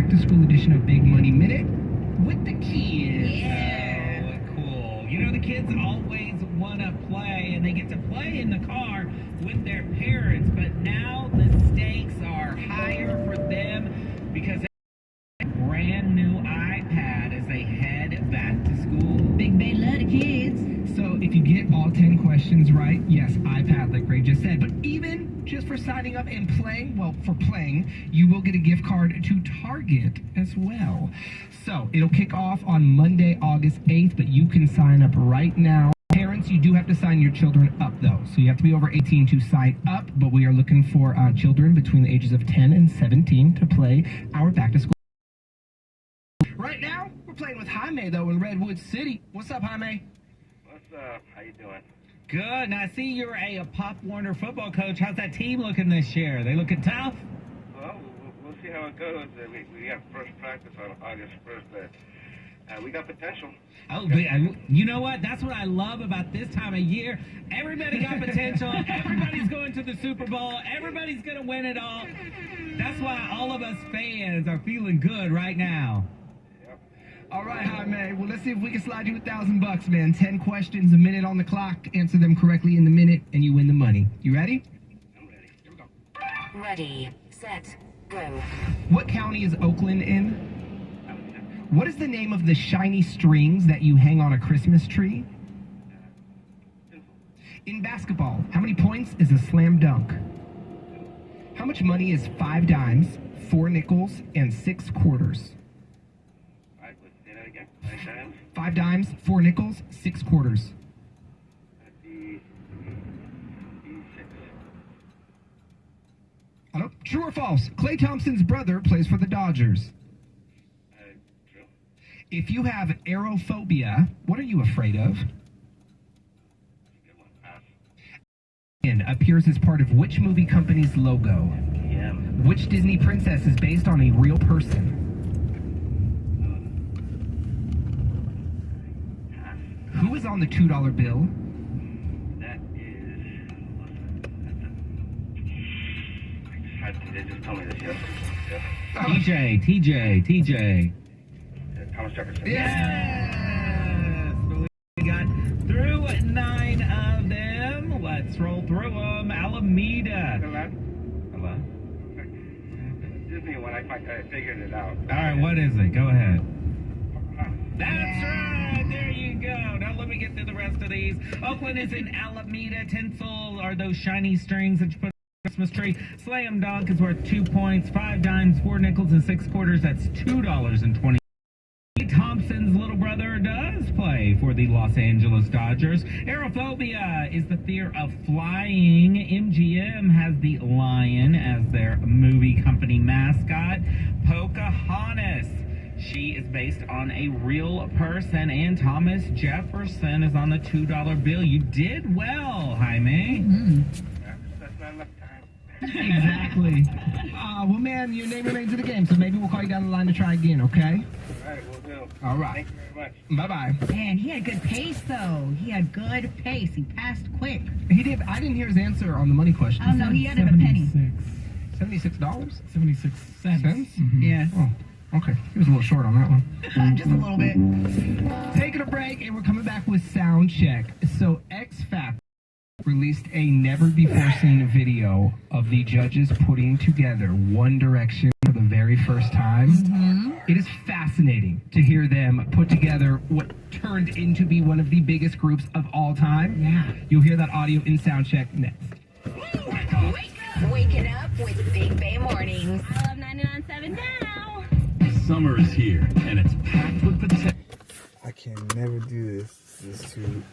back-to-school edition of Big Money Minute with the kids. Yeah. Oh, cool. You know, the kids always want to play, and they get to play in the car with their parents, but now the stakes are higher for them because they have a brand new iPad as they head back to school. Big Bay love the kids. So if you get all 10 questions right, yes, iPad, like Ray just said, but even just for signing up and playing, well, for playing, you will get a gift card to Target as well. So it'll kick off on Monday, August 8th, but you can sign up right now. Parents, you do have to sign your children up, though. So you have to be over 18 to sign up, but we are looking for children between the ages of 10 and 17 to play our back-to-school. Right now, we're playing with Jaime, though, in Redwood City. What's up, Jaime? What's up? How you doing? Good. Now, I see you're a Pop Warner football coach. How's that team looking this year? They looking tough? Well, we'll see how it goes. We have first practice on August 1st, but we got potential. Oh, but you know what? That's what I love about this time of year. Everybody got potential. Everybody's going to the Super Bowl. Everybody's going to win it all. That's why all of us fans are feeling good right now. All right, Jaime. Well, let's see if we can slide you $1,000, man. 10 questions, a minute on the clock. Answer them correctly in the minute, and you win the money. You ready? I'm ready. Here we go. Ready, set, go. What county is Oakland in? What is the name of the shiny strings that you hang on a Christmas tree? In basketball, how many points is a slam dunk? How much money is 5 dimes, 4 nickels, and 6 quarters? 5 dimes, 4 nickels, 6 quarters. Hello? True or false? Klay Thompson's brother plays for the Dodgers. True. If you have aerophobia, what are you afraid of? Good one. Pass. And appears as part of which movie company's logo? Yeah. Which Disney princess is based on a real person? Who is on the $2 bill? That is. They just told me this. Yes. TJ. Thomas Jefferson. Yes! We got through 9 of them. Let's roll through them. Alameda. Hello? Disney one. I figured it out. All right, what is it? Go ahead. That's right. There you go. Now let me get through the rest of these. Oakland is in Alameda. Tinsel are those shiny strings that you put on a Christmas tree. Slam dunk is worth 2 points. 5 dimes, 4 nickels, and 6 quarters. That's $2.20. Thompson's little brother does play for the Los Angeles Dodgers. Aerophobia is the fear of flying. MGM has the lion as their movie company mascot. Pocahontas. She is based on a real person, and Thomas Jefferson is on the $2 bill. You did well, Jaime. Mm-hmm. That's not enough time. Exactly. Well, man, your name remains in the game, so maybe we'll call you down the line to try again, okay? All right, we'll do. All right. Thank you very much. Bye-bye. Man, he had good pace, though. He had good pace. He passed quick. He did. I didn't hear his answer on the money question. Oh, no, he had a penny. $76? 76 cents. Mm-hmm. Yes. Oh, okay. He was a little short on that one. Just a little bit. Taking a break, and we're coming back with Sound Check. So, X Factor released a never-before-seen video of the judges putting together One Direction for the very first time. Mm-hmm. It is fascinating to hear them put together what turned into be one of the biggest groups of all time. Yeah. You'll hear that audio in Sound Check next. Waking up with Big Bay Mornings. I love 99.7 now. Summer is here, and it's packed with potential. I can never do this. This is too